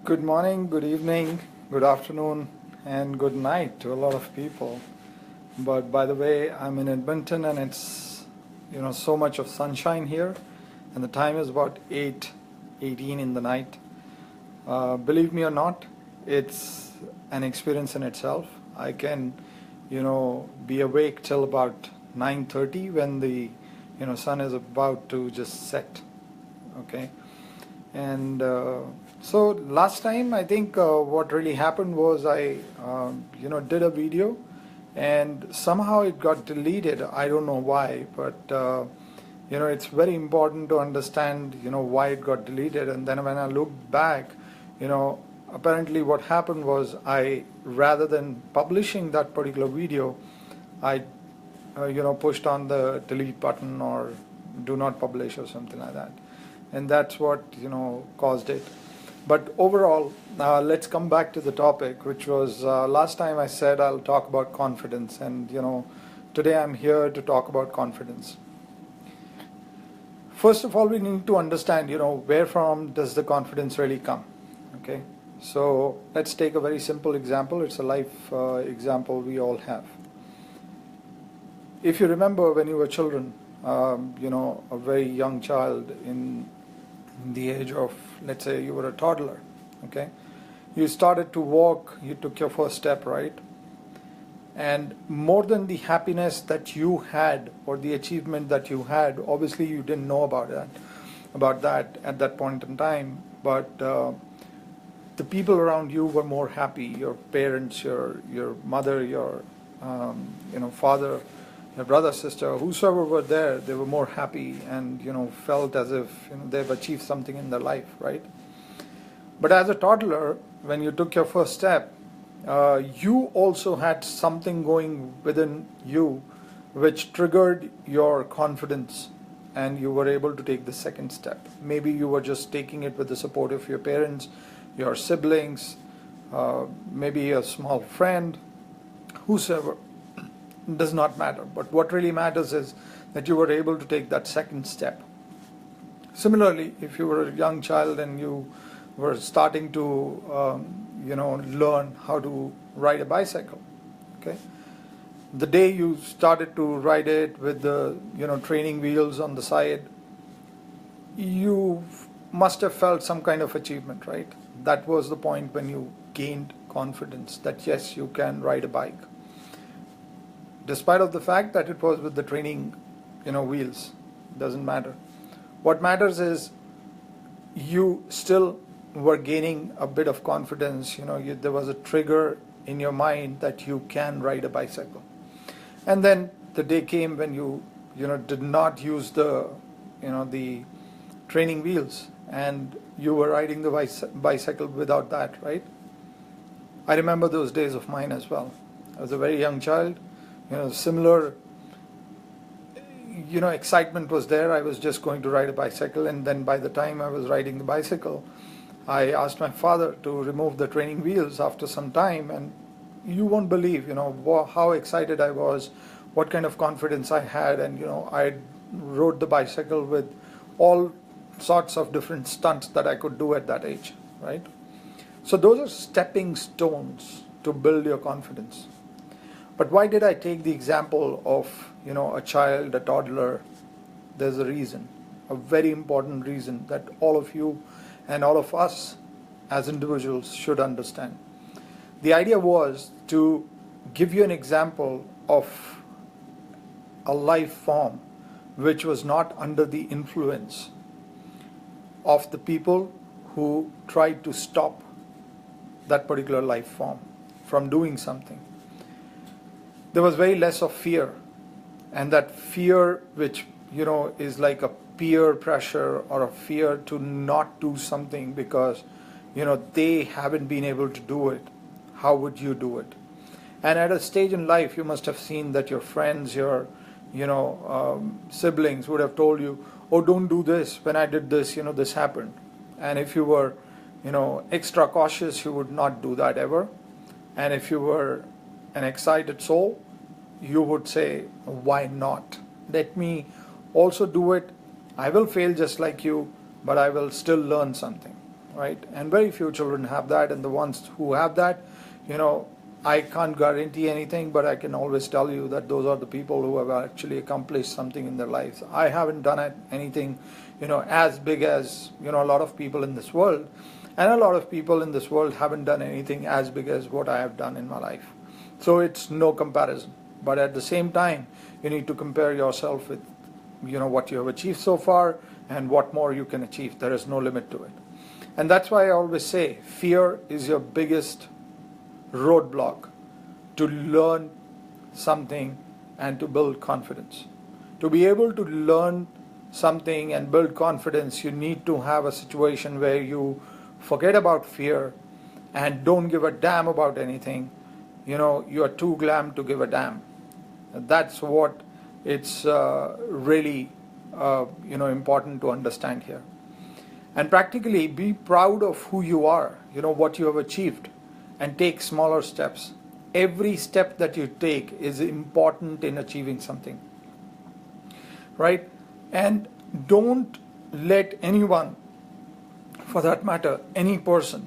Good morning, good evening, good afternoon, and good night to a lot of people. But by the way, I'm in Edmonton and it's so much of sunshine here, and the time is about 8:18 in the night. Believe me or not, it's an experience in itself. I can be awake till about 9:30 when the sun is about to just set. Okay. And so last time, I think what really happened was I, did a video, and somehow it got deleted. I don't know why, but it's very important to understand, why it got deleted. And then when I looked back, apparently what happened was rather than publishing that particular video, I, pushed on the delete button or do not publish or something like that. And that's what caused it. But overall, let's come back to the topic, which was last time I said I'll talk about confidence, and today I'm here to talk about confidence. First of all, we need to understand where from does the confidence really come. Okay, so let's take a very simple example. It's a life example we all have. If you remember when you were children, a very young child in the age of, let's say you were a toddler, okay, you started to walk, you took your first step, right? And more than the happiness that you had or the achievement that you had, obviously you didn't know about that at that point in time, but the people around you were more happy. Your parents, your mother, your father, your brother, sister, whosoever were there, they were more happy and felt as if they've achieved something in their life, right? But as a toddler, when you took your first step, you also had something going within you which triggered your confidence, and you were able to take the second step. Maybe you were just taking it with the support of your parents, your siblings, maybe a small friend, whosoever. Does not matter, but what really matters is that you were able to take that second step. Similarly, if you were a young child and you were starting to learn how to ride a bicycle, okay, the day you started to ride it with the training wheels on the side, you must have felt some kind of achievement, right? That was the point when you gained confidence that yes, you can ride a bike, despite of the fact that it was with the training wheels. Doesn't matter. What matters is you still were gaining a bit of confidence. There was a trigger in your mind that you can ride a bicycle. And then the day came when you did not use the the training wheels, and you were riding the bicycle without that, right? I remember those days of mine as well. I was a very young child. Similar excitement was there. I was just going to ride a bicycle, and then by the time I was riding the bicycle, I asked my father to remove the training wheels after some time, and you won't believe how excited I was, what kind of confidence I had, and I rode the bicycle with all sorts of different stunts that I could do at that age, right? So those are stepping stones to build your confidence. But why did I take the example of a child, a toddler? There's a reason, a very important reason that all of you and all of us as individuals should understand. The idea was to give you an example of a life form which was not under the influence of the people who tried to stop that particular life form from doing something. There was very less of fear, and that fear which is like a peer pressure or a fear to not do something because they haven't been able to do it. How would you do it? And at a stage in life, you must have seen that your friends, your siblings would have told you, oh, don't do this, when I did this this happened. And if you were extra cautious, you would not do that ever. And if you were an excited soul, you would say, why not? Let me also do it. I will fail just like you, but I will still learn something. right? And very few children have that, and the ones who have that, I can't guarantee anything, but I can always tell you that those are the people who have actually accomplished something in their lives. I haven't done anything, as big as, a lot of people in this world, and a lot of people in this world haven't done anything as big as what I have done in my life. So it's no comparison. But at the same time, you need to compare yourself with, what you have achieved so far and what more you can achieve. There is no limit to it. And that's why I always say fear is your biggest roadblock to learn something and to build confidence. To be able to learn something and build confidence, you need to have a situation where you forget about fear and don't give a damn about anything. You are too glam to give a damn. That's what it's really important to understand here. And practically be proud of who you are, what you have achieved, and take smaller steps. Every step that you take is important in achieving something, right? And don't let anyone, for that matter, any person,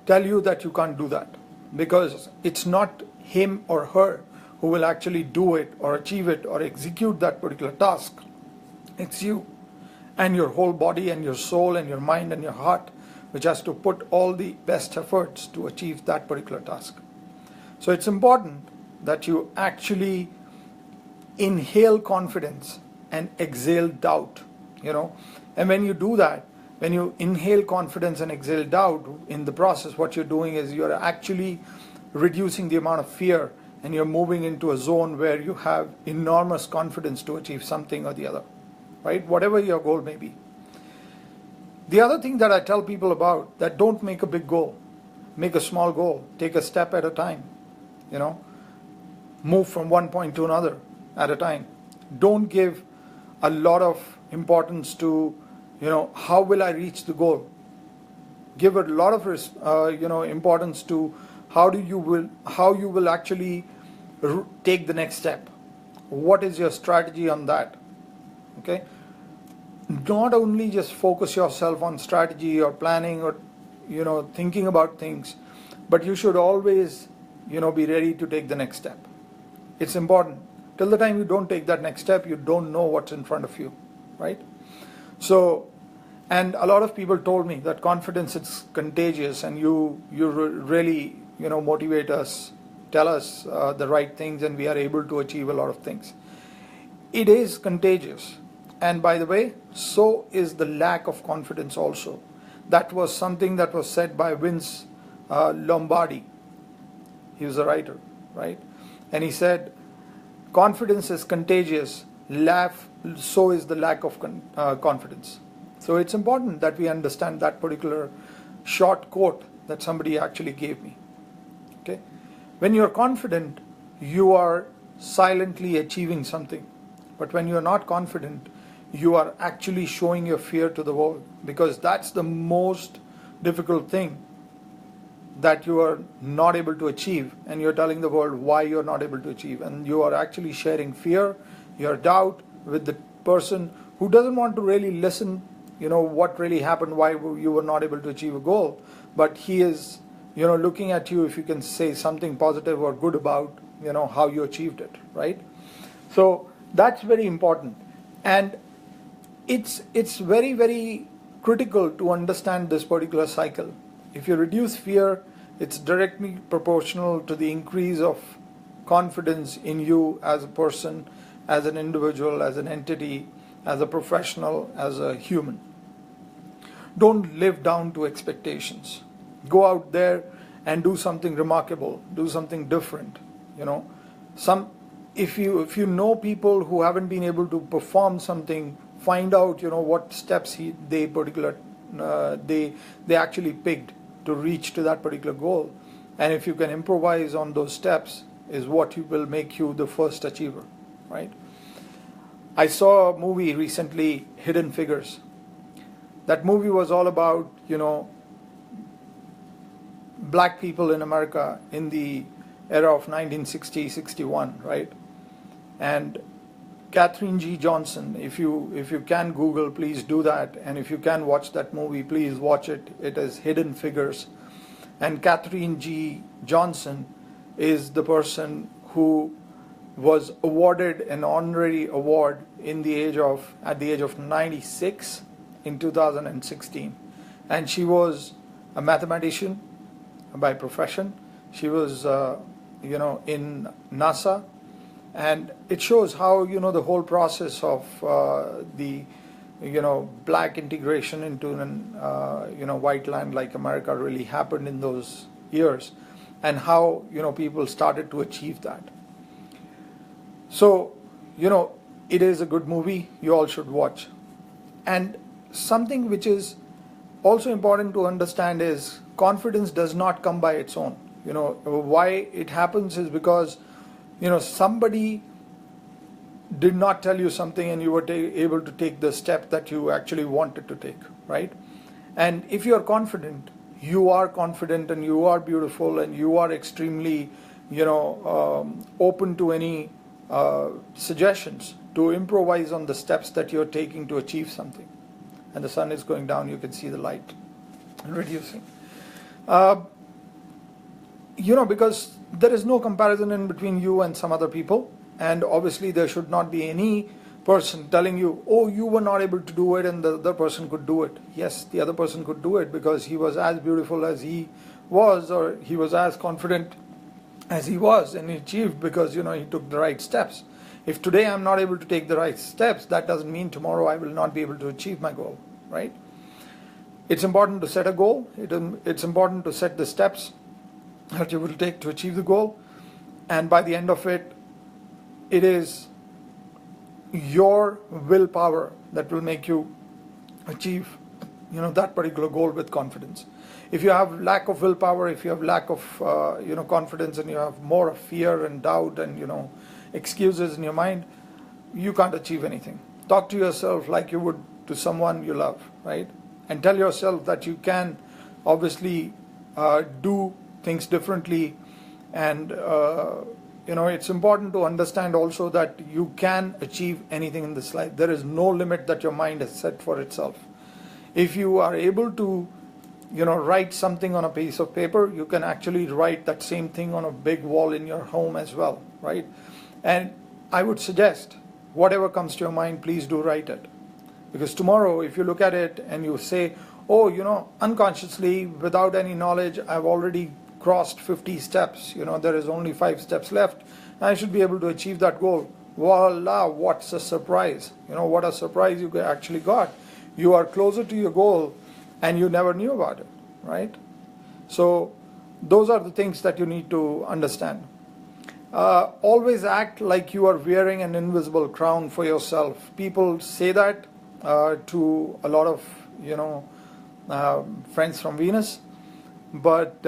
tell you that you can't do that, because it's not him or her who will actually do it or achieve it or execute that particular task. It's you and your whole body and your soul and your mind and your heart, which has to put all the best efforts to achieve that particular task. So it's important that you actually inhale confidence and exhale doubt, And when you do that, when you inhale confidence and exhale doubt, in the process, what you're doing is you're actually reducing the amount of fear, and you're moving into a zone where you have enormous confidence to achieve something or the other, right? Whatever your goal may be. The other thing that I tell people about, that don't make a big goal. Make a small goal. Take a step at a time, Move from one point to another at a time. Don't give a lot of importance to, how will I reach the goal? Give a lot of, importance to how you will actually take the next step. What is your strategy on that? Okay. Not only just focus yourself on strategy or planning or, thinking about things, but you should always, be ready to take the next step. It's important. Till the time you don't take that next step, you don't know what's in front of you, right? So, and a lot of people told me that confidence is contagious, and you really, motivate us, tell us the right things, and we are able to achieve a lot of things. It is contagious. And by the way, so is the lack of confidence also. That was something that was said by Vince Lombardi. He was a writer, right? And he said, confidence is contagious, so is the lack of confidence. So it's important that we understand that particular short quote that somebody actually gave me. Okay? When you're confident, you are silently achieving something. But when you're not confident, you are actually showing your fear to the world, because that's the most difficult thing that you are not able to achieve, and you're telling the world why you're not able to achieve, and you are actually sharing fear, your doubt with the person who doesn't want to really listen, what really happened, why you were not able to achieve a goal, but he is, looking at you if you can say something positive or good about, how you achieved it, right? So that's very important. And it's very, very critical to understand this particular cycle. If you reduce fear, it's directly proportional to the increase of confidence in you as a person, as an individual, as an entity, as a professional, as a human. Don't live down to expectations. Go out there and do something remarkable, do something different. If you know people who haven't been able to perform something, find out what steps they actually picked to reach to that particular goal, and if you can improvise on those steps, is what will make you the first achiever, right? I saw a movie recently, Hidden Figures. That movie was all about black people in America in the era of 1960-61, right? And Katherine G. Johnson. If you can Google, please do that. And if you can watch that movie, please watch it. It is Hidden Figures. And Katherine G. Johnson is the person who was awarded an honorary award at the age of 96 in 2016. And she was a mathematician by profession. She was, in NASA. And it shows how, the whole process of the black integration into an white land like America really happened in those years, and how people started to achieve that. So it is a good movie. You all should watch. And something which is also important to understand is confidence does not come by its own. Why it happens is because somebody did not tell you something and you were able to take the step that you actually wanted to take, right? And if you are confident and you are beautiful and you are extremely, open to any suggestions to improvise on the steps that you're taking to achieve something. And the sun is going down, you can see the light reducing. Because there is no comparison in between you and some other people, and obviously there should not be any person telling you, oh, you were not able to do it and the other person could do it. Yes, the other person could do it because he was as beautiful as he was, or he was as confident as he was, and he achieved because he took the right steps. If today I'm not able to take the right steps, that doesn't mean tomorrow I will not be able to achieve my goal, right? It's important to set a goal. It's important to set the steps that you will take to achieve the goal, and by the end of it, it is your willpower that will make you achieve that particular goal with confidence. If you have lack of willpower, if you have lack of confidence, and you have more of fear and doubt and excuses in your mind, you can't achieve anything. Talk to yourself like you would to someone you love, right? And tell yourself that you can obviously do things differently, and it's important to understand also that you can achieve anything in this life. There is no limit that your mind has set for itself. If you are able to write something on a piece of paper, you can actually write that same thing on a big wall in your home as well, right? And I would suggest whatever comes to your mind, please do write it, because tomorrow if you look at it and you say, oh, unconsciously, without any knowledge, I've already crossed 50 steps, there is only 5 steps left, I should be able to achieve that goal. Voila, what's a surprise? What a surprise you actually got. You are closer to your goal and you never knew about it, right? So those are the things that you need to understand. Always act like you are wearing an invisible crown for yourself. People say that to a lot of friends from Venus, but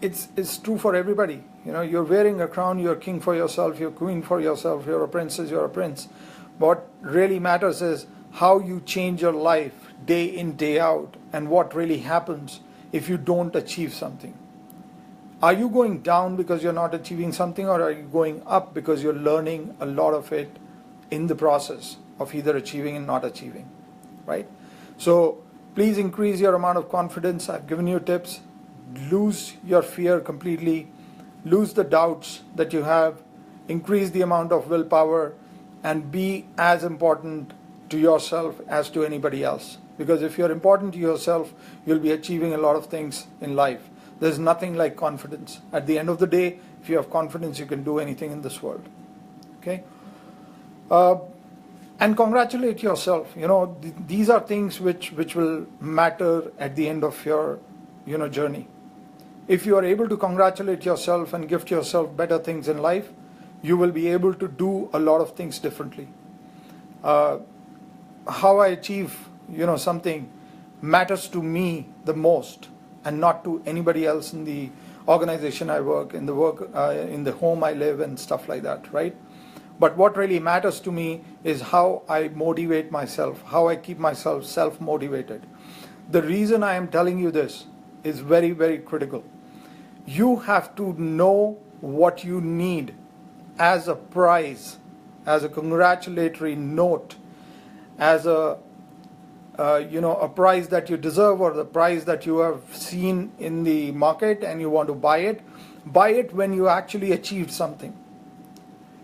it's true for everybody. You're wearing a crown, you're king for yourself, you're queen for yourself, you're a princess, you're a prince. What really matters is how you change your life day in, day out, and what really happens if you don't achieve something. Are you going down because you're not achieving something, or are you going up because you're learning a lot of it in the process of either achieving and not achieving, right? So please increase your amount of confidence. I've given you tips. Lose your fear completely. Lose the doubts that you have. Increase the amount of willpower, and be as important to yourself as to anybody else. Because if you're important to yourself, you'll be achieving a lot of things in life. There's nothing like confidence. At the end of the day, if you have confidence, you can do anything in this world. Okay? And congratulate yourself. These are things which will matter at the end of your journey. If you are able to congratulate yourself and gift yourself better things in life, you will be able to do a lot of things differently. How I achieve something matters to me the most, and not to anybody else in the organization I work in, in the home I live, and stuff like that, right? But what really matters to me is how I motivate myself, how I keep myself self-motivated. The reason I am telling you this is very, very critical. You have to know what you need as a prize as a congratulatory note, as a a prize that you deserve, or the prize that you have seen in the market and you want to buy it. Buy it when you actually achieved something.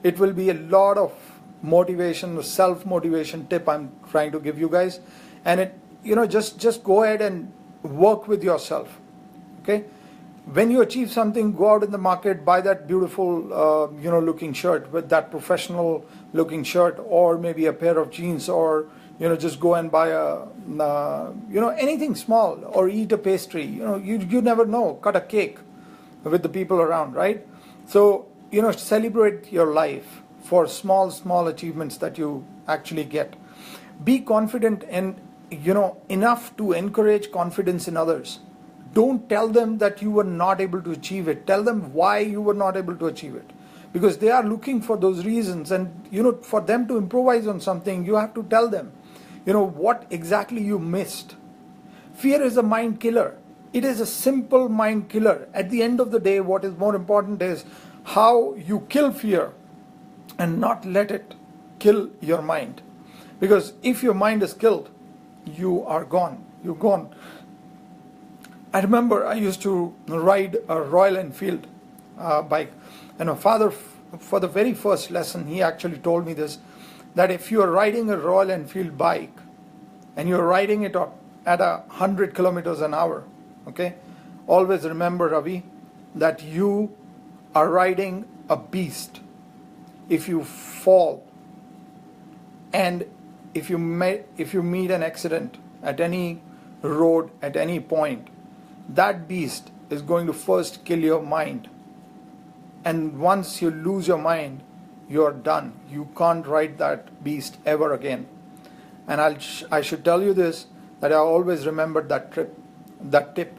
It will be a lot of motivation, self-motivation tip I'm trying to give you guys. And it, just go ahead and work with yourself. Okay? When you achieve something, go out in the market, buy that beautiful, looking shirt, with that professional looking shirt, or maybe a pair of jeans, or just go and buy anything small, or eat a pastry. You never know. Cut a cake with the people around, right? So, celebrate your life for small achievements that you actually get. Be confident and, enough to encourage confidence in others. Don't tell them that you were not able to achieve it. Tell them why you were not able to achieve it. Because they are looking for those reasons, and, for them to improvise on something, you have to tell them, what exactly you missed. Fear is a mind killer. It is a simple mind killer. At the end of the day, what is more important is how you kill fear and not let it kill your mind. Because if your mind is killed, you are gone. You're gone. I remember I used to ride a Royal Enfield bike. And my father, for the very first lesson, he actually told me this, that if you are riding a Royal Enfield bike and you're riding it at 100 kilometers an hour, okay, always remember, Ravi, that you are riding a beast. If you fall and if you meet an accident at any road, at any point, that beast is going to first kill your mind. And once you lose your mind, you're done. You can't ride that beast ever again. And I should tell you this, that I always remembered that tip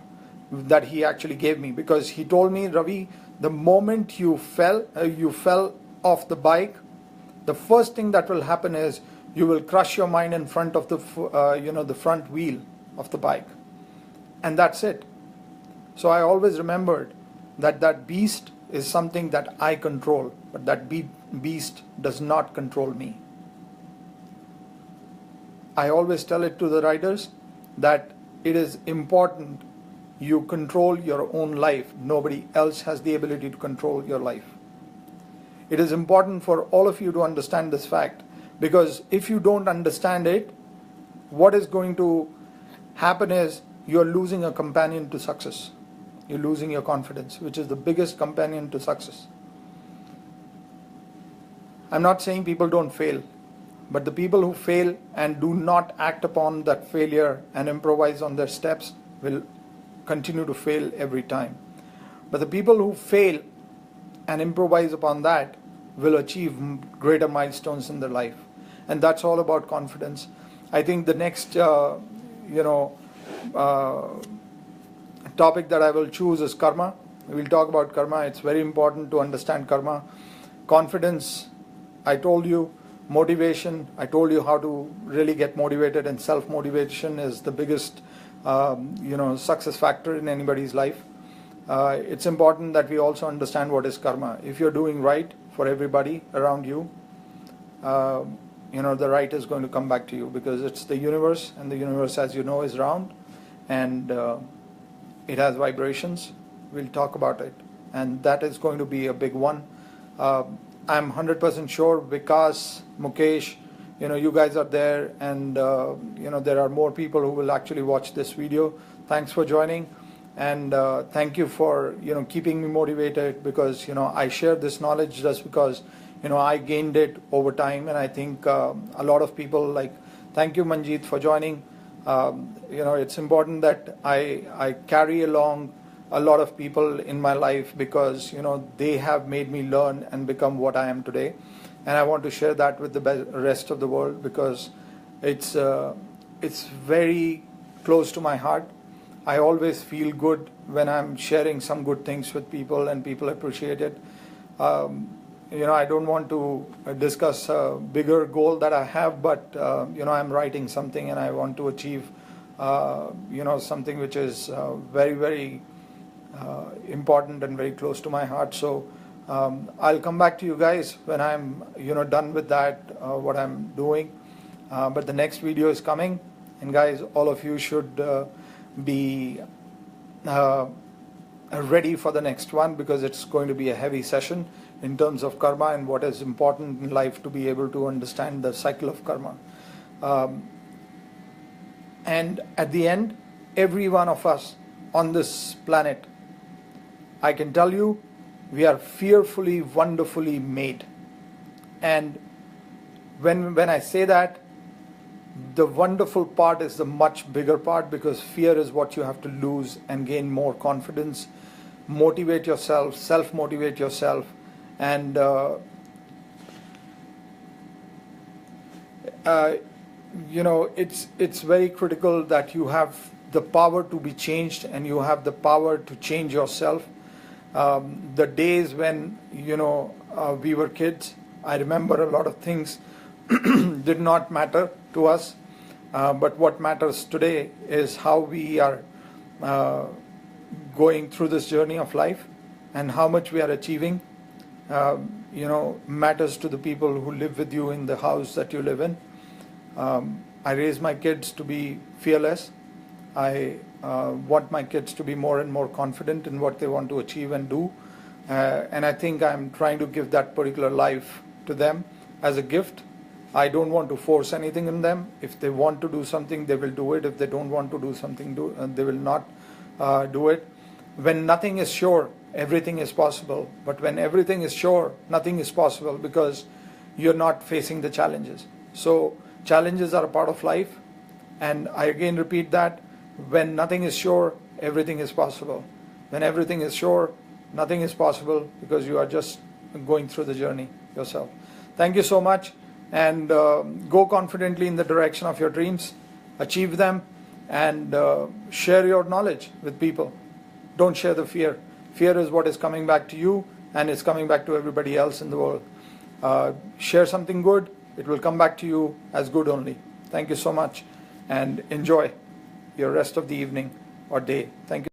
that he actually gave me, because he told me, Ravi, the moment you fell off the bike, the first thing that will happen is you will crush your mind in front of the the front wheel of the bike, and that's it. So I always remembered that beast is something that I control, but that beast does not control me. I always tell it to the riders that it is important you control your own life. Nobody else has the ability to control your life. It is important for all of you to understand this fact, because if you don't understand it, what is going to happen is you're losing a companion to success. You're losing your confidence, which is the biggest companion to success. I'm not saying people don't fail, but the people who fail and do not act upon that failure and improvise on their steps will continue to fail every time. But the people who fail and improvise upon that will achieve greater milestones in their life. And that's all about confidence. I think the next topic that I will choose is karma. We'll talk about karma. It's very important to understand karma. Confidence, I told you. Motivation, I told you how to really get motivated, and self-motivation is the biggest success factor in anybody's life. It's important that we also understand what is karma. If you're doing right for everybody around you, the right is going to come back to you, because it's the universe, and the universe, as you know, is round, and it has vibrations. We'll talk about it, and that is going to be a big one. I'm 100% sure Vikas, Mukesh, you guys are there, and there are more people who will actually watch this video. Thanks for joining, and thank you for keeping me motivated, because I share this knowledge just because I gained it over time, and I think a lot of people thank you, Manjeet, for joining. It's important that I carry along a lot of people in my life, because they have made me learn and become what I am today, and I want to share that with the rest of the world, because it's very close to my heart. I always feel good when I'm sharing some good things with people and people appreciate it. I don't want to discuss a bigger goal that I have, but I'm writing something and I want to achieve something which is very, very important and very close to my heart. So I'll come back to you guys when I'm done with that, what I'm doing. But the next video is coming, and guys, all of you should be ready for the next one, because it's going to be a heavy session in terms of karma and what is important in life to be able to understand the cycle of karma. And at the end, every one of us on this planet, I can tell you, we are fearfully, wonderfully made. And when I say that, the wonderful part is the much bigger part, because fear is what you have to lose and gain more confidence, motivate yourself, self-motivate yourself, and it's very critical that you have the power to be changed, and you have the power to change yourself. The days when we were kids, I remember a lot of things did not matter to us, but what matters today is how we are going through this journey of life, and how much we are achieving matters to the people who live with you in the house that you live in. I raise my kids to be fearless. I want my kids to be more and more confident in what they want to achieve and do, and I think I'm trying to give that particular life to them as a gift. I don't want to force anything in them. If they want to do something, they will do it. If they don't want to do something, they will not do it. When nothing is sure, everything is possible. But when everything is sure, nothing is possible, because you're not facing the challenges. So challenges are a part of life. And I again repeat that. When nothing is sure, everything is possible. When everything is sure, nothing is possible, because you are just going through the journey yourself. Thank you so much. And go confidently in the direction of your dreams, achieve them, and share your knowledge with people. Don't share the fear. Fear is what is coming back to you, and it's coming back to everybody else in the world. Share something good, it will come back to you as good only. Thank you so much, and enjoy your rest of the evening or day. Thank you.